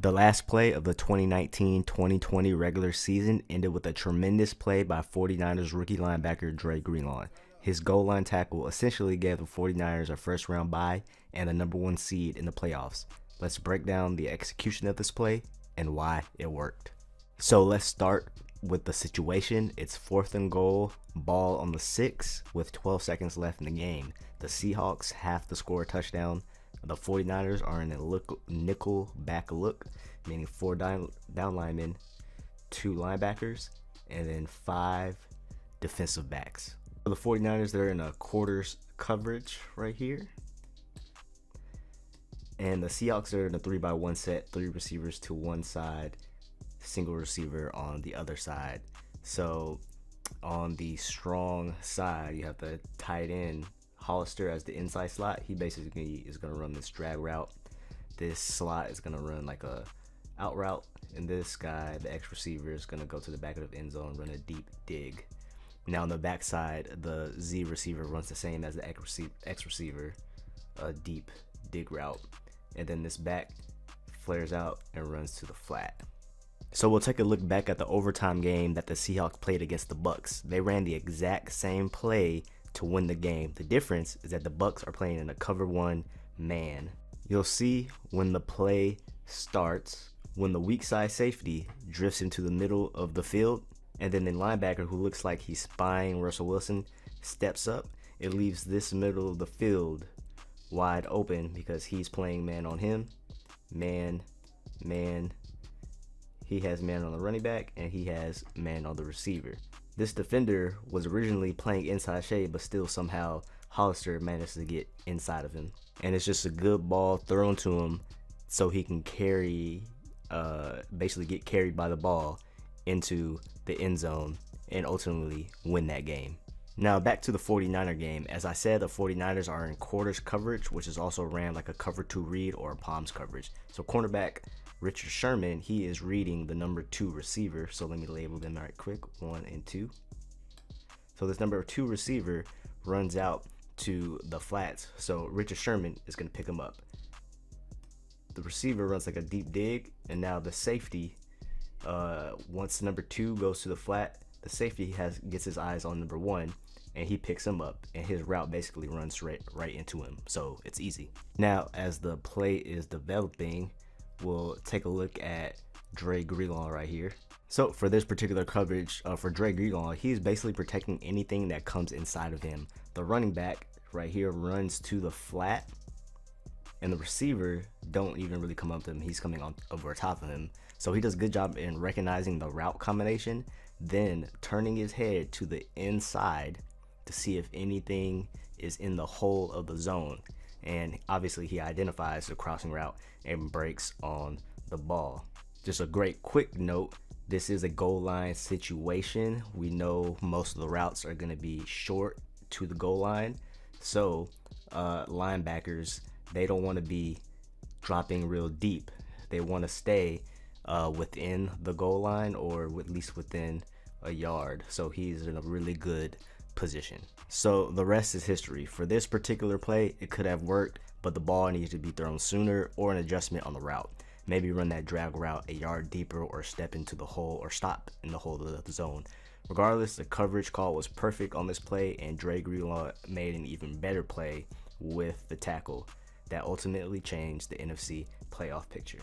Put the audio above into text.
The last play of the 2019-2020 regular season ended with a tremendous play by 49ers rookie linebacker Dre Greenlaw. His goal line tackle essentially gave the 49ers a first round bye and the #1 seed in the playoffs. Let's break down the execution of this play and why it worked. So let's start with the situation. It's 4th and goal, ball on the 6 with 12 seconds left in the game. The Seahawks have to score a touchdown. The 49ers are in a nickel back look, meaning 4 down linemen, 2 linebackers, and then 5 defensive backs. For the 49ers, they're in a quarters coverage right here. And the Seahawks are in a 3-by-1 set, 3 receivers to one side, single receiver on the other side. So on the strong side, you have the tight end Hollister as the inside slot. He basically is going to run this drag route. This slot is going to run like a out route, and this guy, the X receiver, is going to go to the back of the end zone, run a deep dig. Now on the backside, the Z receiver runs the same as the X receiver, a deep dig route, and then this back flares out and runs to the flat. So we'll take a look back at the overtime game that the Seahawks played against the Bucks. They ran the exact same play to win the game. The difference is that the Bucks are playing in a cover 1 man. You'll see when the play starts, when the weak side safety drifts into the middle of the field, and then the linebacker, who looks like he's spying Russell Wilson, steps up, it leaves this middle of the field wide open because he's playing man on him, man. He has man on the running back and he has man on the receiver. This defender was originally playing inside shade, but still somehow Hollister managed to get inside of him. And it's just a good ball thrown to him so he can basically get carried by the ball into the end zone and ultimately win that game. Now back to the 49er game. As I said, the 49ers are in quarters coverage, which is also ran like a cover 2 read or a palms coverage. So cornerback Richard Sherman, he is reading the #2 receiver. So let me label them right quick, 1 and 2. So this #2 receiver runs out to the flats. So Richard Sherman is going to pick him up. The receiver runs like a deep dig, and now the safety, once #2 goes to the flat, the safety gets his eyes on #1, and he picks him up, and his route basically runs right into him. So it's easy. Now, as the play is developing, we'll take a look at Dre Greenlaw right here. So for this particular coverage, for Dre Greenlaw, he's basically protecting anything that comes inside of him. The running back right here runs to the flat, and the receiver don't even really come up to him. He's coming on over top of him. So he does a good job in recognizing the route combination, then turning his head to the inside to see if anything is in the hole of the zone. And obviously he identifies the crossing route and breaks on the ball. Just a great quick note, this is a goal line situation. We know most of the routes are going to be short to the goal line. So linebackers, they don't want to be dropping real deep. They want to stay within the goal line, or at least within a yard. So he's in a really good position. So the rest is history. For this particular play, it could have worked, but the ball needed to be thrown sooner, or an adjustment on the route. Maybe run that drag route a yard deeper, or step into the hole, or stop in the hole of the zone. Regardless, the coverage call was perfect on this play, and Dre Greenlaw made an even better play with the tackle that ultimately changed the NFC playoff picture.